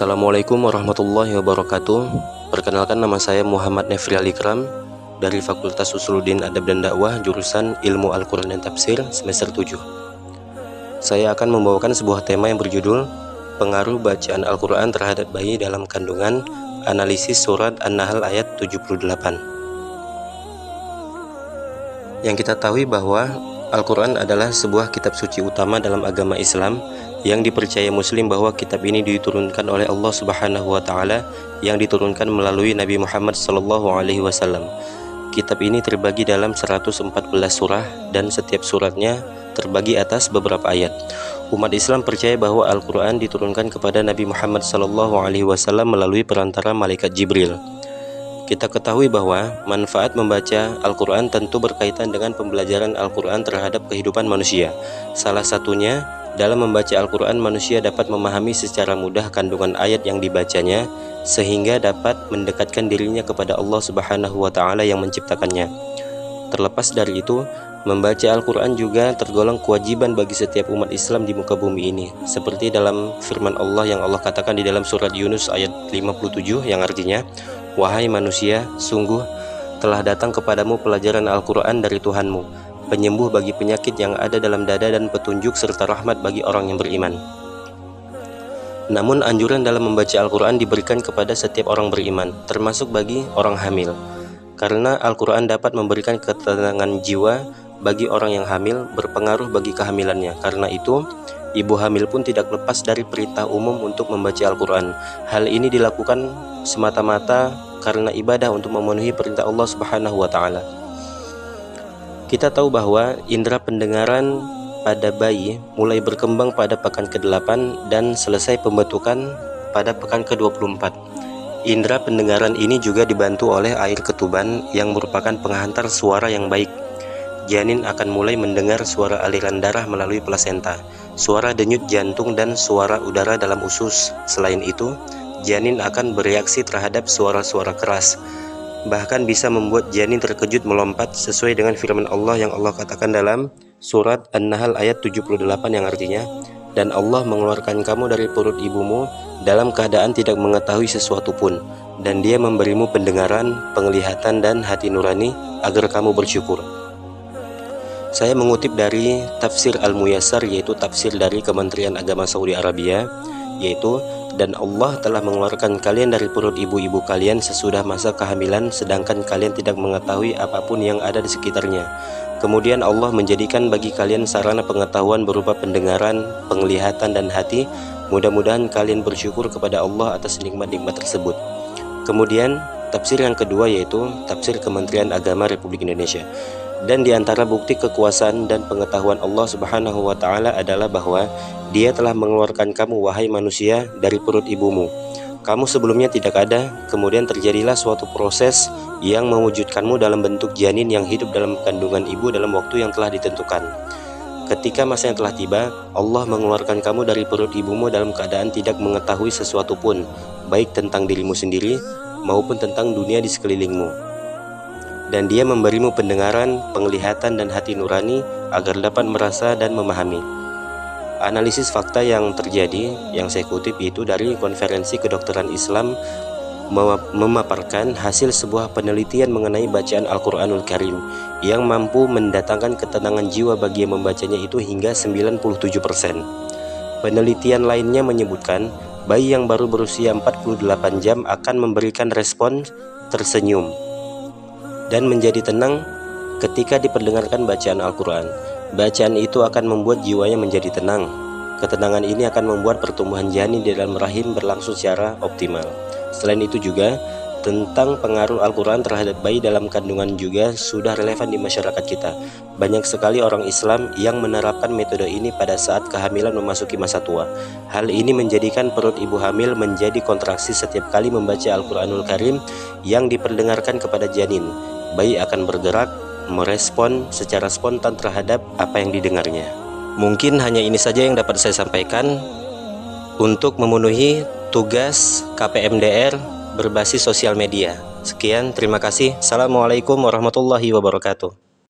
Assalamualaikum warahmatullahi wabarakatuh. Perkenalkan, nama saya Muhammad Nefri Alikram dari Fakultas Usuluddin Adab dan Dakwah, jurusan Ilmu Al-Quran dan Tafsir, semester 7. Saya akan membawakan sebuah tema yang berjudul Pengaruh Bacaan Al-Quran Terhadap Bayi dalam Kandungan, Analisis Surat An-Nahl ayat 78. Yang kita tahu bahwa Al-Quran adalah sebuah kitab suci utama dalam agama Islam yang dipercaya Muslim bahwa kitab ini diturunkan oleh Allah Subhanahu wa Ta'ala, yang diturunkan melalui Nabi Muhammad SAW. Kitab ini terbagi dalam 114 surah dan setiap suratnya terbagi atas beberapa ayat. Umat Islam percaya bahwa Al-Quran diturunkan kepada Nabi Muhammad SAW melalui perantara malaikat Jibril. Kita ketahui bahwa manfaat membaca Al-Quran tentu berkaitan dengan pembelajaran Al-Quran terhadap kehidupan manusia. Salah satunya, dalam membaca Al-Quran, manusia dapat memahami secara mudah kandungan ayat yang dibacanya, sehingga dapat mendekatkan dirinya kepada Allah Subhanahu wa Ta'ala yang menciptakannya. Terlepas dari itu, membaca Al-Quran juga tergolong kewajiban bagi setiap umat Islam di muka bumi ini, seperti dalam firman Allah yang Allah katakan di dalam surat Yunus ayat 57, yang artinya, "Wahai manusia, sungguh telah datang kepadamu pelajaran Al-Quran dari Tuhanmu, penyembuh bagi penyakit yang ada dalam dada dan petunjuk serta rahmat bagi orang yang beriman." Namun anjuran dalam membaca Al-Quran diberikan kepada setiap orang beriman, termasuk bagi orang hamil, karena Al-Quran dapat memberikan ketenangan jiwa bagi orang yang hamil, berpengaruh bagi kehamilannya. Karena itu, ibu hamil pun tidak lepas dari perintah umum untuk membaca Al-Quran. Hal ini dilakukan semata-mata karena ibadah untuk memenuhi perintah Allah Subhanahu wa Ta'ala. Kita tahu bahwa indera pendengaran pada bayi mulai berkembang pada pekan ke-8 dan selesai pembentukan pada pekan ke-24. Indera pendengaran ini juga dibantu oleh air ketuban yang merupakan penghantar suara yang baik. Janin akan mulai mendengar suara aliran darah melalui plasenta, suara denyut jantung, dan suara udara dalam usus. Selain itu, janin akan bereaksi terhadap suara-suara keras, bahkan bisa membuat janin terkejut melompat, sesuai dengan firman Allah yang Allah katakan dalam surat An-Nahl ayat 78, yang artinya, "Dan Allah mengeluarkan kamu dari perut ibumu dalam keadaan tidak mengetahui sesuatu pun, dan Dia memberimu pendengaran, penglihatan, dan hati nurani agar kamu bersyukur." Saya mengutip dari Tafsir Al-Muyassar, yaitu tafsir dari Kementerian Agama Saudi Arabia, yaitu, "Dan Allah telah mengeluarkan kalian dari perut ibu-ibu kalian sesudah masa kehamilan, sedangkan kalian tidak mengetahui apapun yang ada di sekitarnya. Kemudian Allah menjadikan bagi kalian sarana pengetahuan berupa pendengaran, penglihatan, dan hati. Mudah-mudahan kalian bersyukur kepada Allah atas nikmat-nikmat tersebut." Kemudian tafsir yang kedua, yaitu tafsir Kementerian Agama Republik Indonesia. "Dan di antara bukti kekuasaan dan pengetahuan Allah Subhanahu wa Ta'ala adalah bahwa Dia telah mengeluarkan kamu, wahai manusia, dari perut ibumu. Kamu sebelumnya tidak ada, kemudian terjadilah suatu proses yang mewujudkanmu dalam bentuk janin yang hidup dalam kandungan ibu dalam waktu yang telah ditentukan. Ketika masanya telah tiba, Allah mengeluarkan kamu dari perut ibumu dalam keadaan tidak mengetahui sesuatu pun, baik tentang dirimu sendiri maupun tentang dunia di sekelilingmu. Dan Dia memberimu pendengaran, penglihatan, dan hati nurani agar dapat merasa dan memahami." Analisis fakta yang terjadi yang saya kutip itu dari Konferensi Kedokteran Islam memaparkan hasil sebuah penelitian mengenai bacaan Al-Quranul Karim yang mampu mendatangkan ketenangan jiwa bagi yang membacanya itu hingga 97%. Penelitian lainnya menyebutkan bayi yang baru berusia 48 jam akan memberikan respon tersenyum dan menjadi tenang ketika diperdengarkan bacaan Al-Quran. Bacaan itu akan membuat jiwanya menjadi tenang. Ketenangan ini akan membuat pertumbuhan janin di dalam rahim berlangsung secara optimal. Selain itu juga, tentang pengaruh Al-Quran terhadap bayi dalam kandungan juga sudah relevan di masyarakat kita. Banyak sekali orang Islam yang menerapkan metode ini pada saat kehamilan memasuki masa tua. Hal ini menjadikan perut ibu hamil menjadi kontraksi setiap kali membaca Al-Quranul Karim yang diperdengarkan kepada janin. Bayi akan bergerak, merespon secara spontan terhadap apa yang didengarnya. Mungkin hanya ini saja yang dapat saya sampaikan untuk memenuhi tugas KPMDR berbasis sosial media. Sekian, terima kasih. Assalamualaikum warahmatullahi wabarakatuh.